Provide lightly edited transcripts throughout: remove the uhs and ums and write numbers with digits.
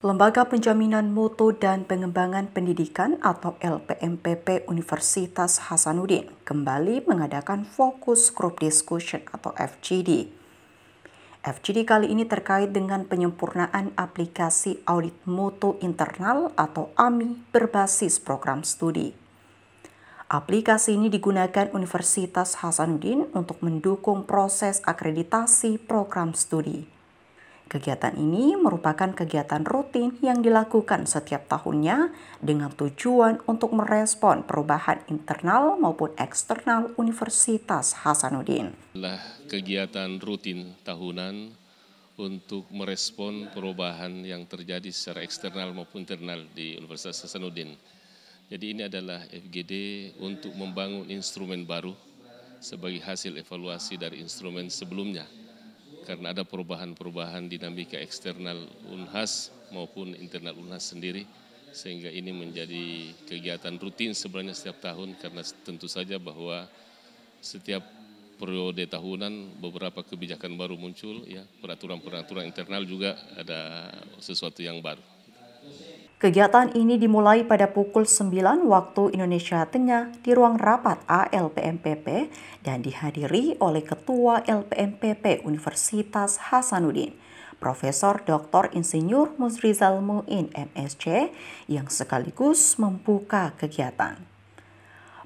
Lembaga Penjaminan Mutu dan Pengembangan Pendidikan atau LPMPP Universitas Hasanuddin kembali mengadakan Focus Group Discussion atau FGD. FGD kali ini terkait dengan penyempurnaan aplikasi audit mutu internal atau AMI berbasis program studi. Aplikasi ini digunakan Universitas Hasanuddin untuk mendukung proses akreditasi program studi. Kegiatan ini merupakan kegiatan rutin yang dilakukan setiap tahunnya dengan tujuan untuk merespon perubahan internal maupun eksternal Universitas Hasanuddin. Adalah kegiatan rutin tahunan untuk merespon perubahan yang terjadi secara eksternal maupun internal di Universitas Hasanuddin. Jadi ini adalah FGD untuk membangun instrumen baru sebagai hasil evaluasi dari instrumen sebelumnya. Karena ada perubahan-perubahan dinamika eksternal Unhas maupun internal Unhas sendiri, sehingga ini menjadi kegiatan rutin sebenarnya setiap tahun, karena tentu saja bahwa setiap periode tahunan beberapa kebijakan baru muncul, ya, peraturan-peraturan internal juga ada sesuatu yang baru. Kegiatan ini dimulai pada pukul 9 waktu Indonesia Tengah di ruang rapat ALPMPP dan dihadiri oleh Ketua LPMPP Universitas Hasanuddin, Profesor Dr. Insinyur Muzrizal Muin MSc yang sekaligus membuka kegiatan.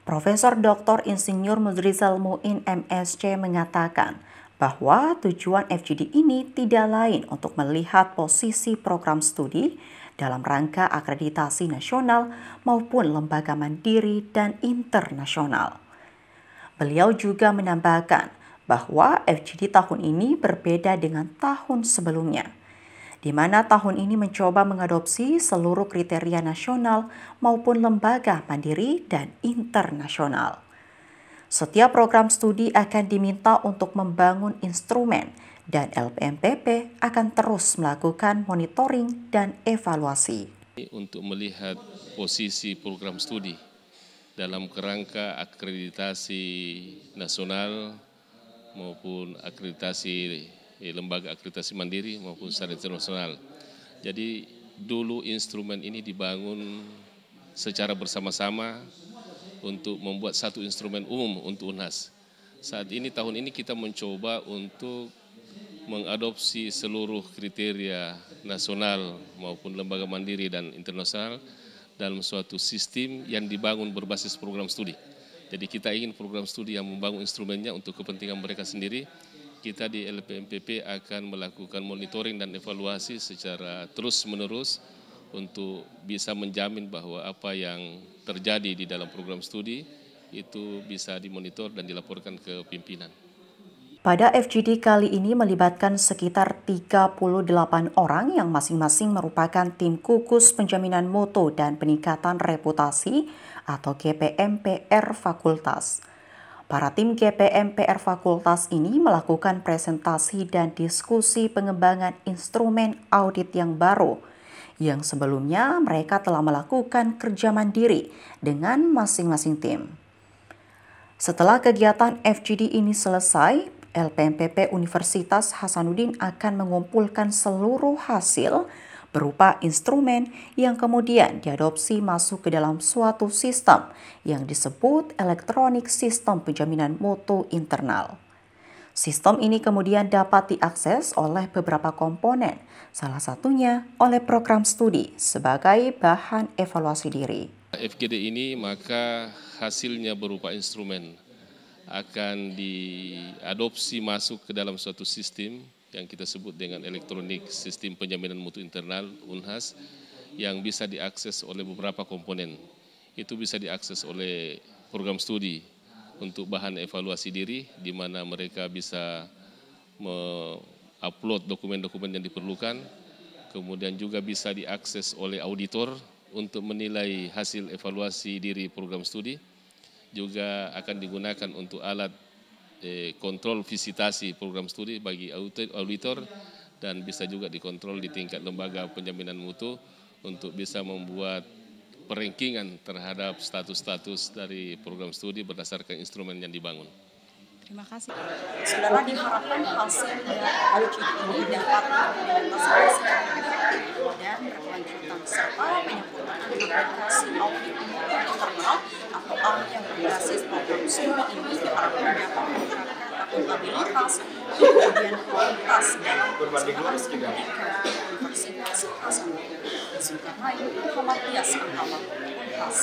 Profesor Dr. Insinyur Muzrizal Muin MSc mengatakan bahwa tujuan FGD ini tidak lain untuk melihat posisi program studi dalam rangka akreditasi nasional maupun lembaga mandiri dan internasional. Beliau juga menambahkan bahwa FGD tahun ini berbeda dengan tahun sebelumnya, di mana tahun ini mencoba mengadopsi seluruh kriteria nasional maupun lembaga mandiri dan internasional. Setiap program studi akan diminta untuk membangun instrumen dan LPMPP akan terus melakukan monitoring dan evaluasi. Untuk melihat posisi program studi dalam kerangka akreditasi nasional maupun akreditasi lembaga akreditasi mandiri maupun secara internasional. Jadi dulu instrumen ini dibangun secara bersama-sama untuk membuat satu instrumen umum untuk Unhas. Saat ini tahun ini kita mencoba untuk mengadopsi seluruh kriteria nasional maupun lembaga mandiri dan internasional dalam suatu sistem yang dibangun berbasis program studi. Jadi kita ingin program studi yang membangun instrumennya untuk kepentingan mereka sendiri. Kita di LPMPP akan melakukan monitoring dan evaluasi secara terus-menerus untuk bisa menjamin bahwa apa yang terjadi di dalam program studi itu bisa dimonitor dan dilaporkan ke pimpinan. Pada FGD kali ini melibatkan sekitar 38 orang yang masing-masing merupakan tim gugus penjaminan mutu dan peningkatan reputasi atau GPMPR Fakultas. Para tim GPMPR Fakultas ini melakukan presentasi dan diskusi pengembangan instrumen audit yang baru, yang sebelumnya mereka telah melakukan kerja mandiri dengan masing-masing tim. Setelah kegiatan FGD ini selesai, LPMPP Universitas Hasanuddin akan mengumpulkan seluruh hasil berupa instrumen yang kemudian diadopsi masuk ke dalam suatu sistem yang disebut elektronik sistem penjaminan mutu internal. Sistem ini kemudian dapat diakses oleh beberapa komponen, salah satunya oleh program studi sebagai bahan evaluasi diri. FGD ini maka hasilnya berupa instrumen akan diadopsi masuk ke dalam suatu sistem yang kita sebut dengan elektronik sistem penjaminan mutu internal Unhas yang bisa diakses oleh beberapa komponen. Itu bisa diakses oleh program studi untuk bahan evaluasi diri, di mana mereka bisa mengupload dokumen-dokumen yang diperlukan, kemudian juga bisa diakses oleh auditor untuk menilai hasil evaluasi diri program studi, juga akan digunakan untuk alat kontrol visitasi program studi bagi auditor, dan bisa juga dikontrol di tingkat lembaga penjaminan mutu untuk bisa membuat perankingan terhadap status-status dari program studi berdasarkan instrumen yang dibangun. Terima kasih. Sebenarnya diharapkan hasil dari audit ini dapat mengatasi dan aplikasi audit mutu internal atau AMI yang berbasis program studi ini diharapkan dapat meningkatkan akuntabilitas, kemudian kualitas dalam pelaksanaan pendidikan Universitas Hasanuddin. Zulkarnain, Muhammad Tias Ahmad, Unpas.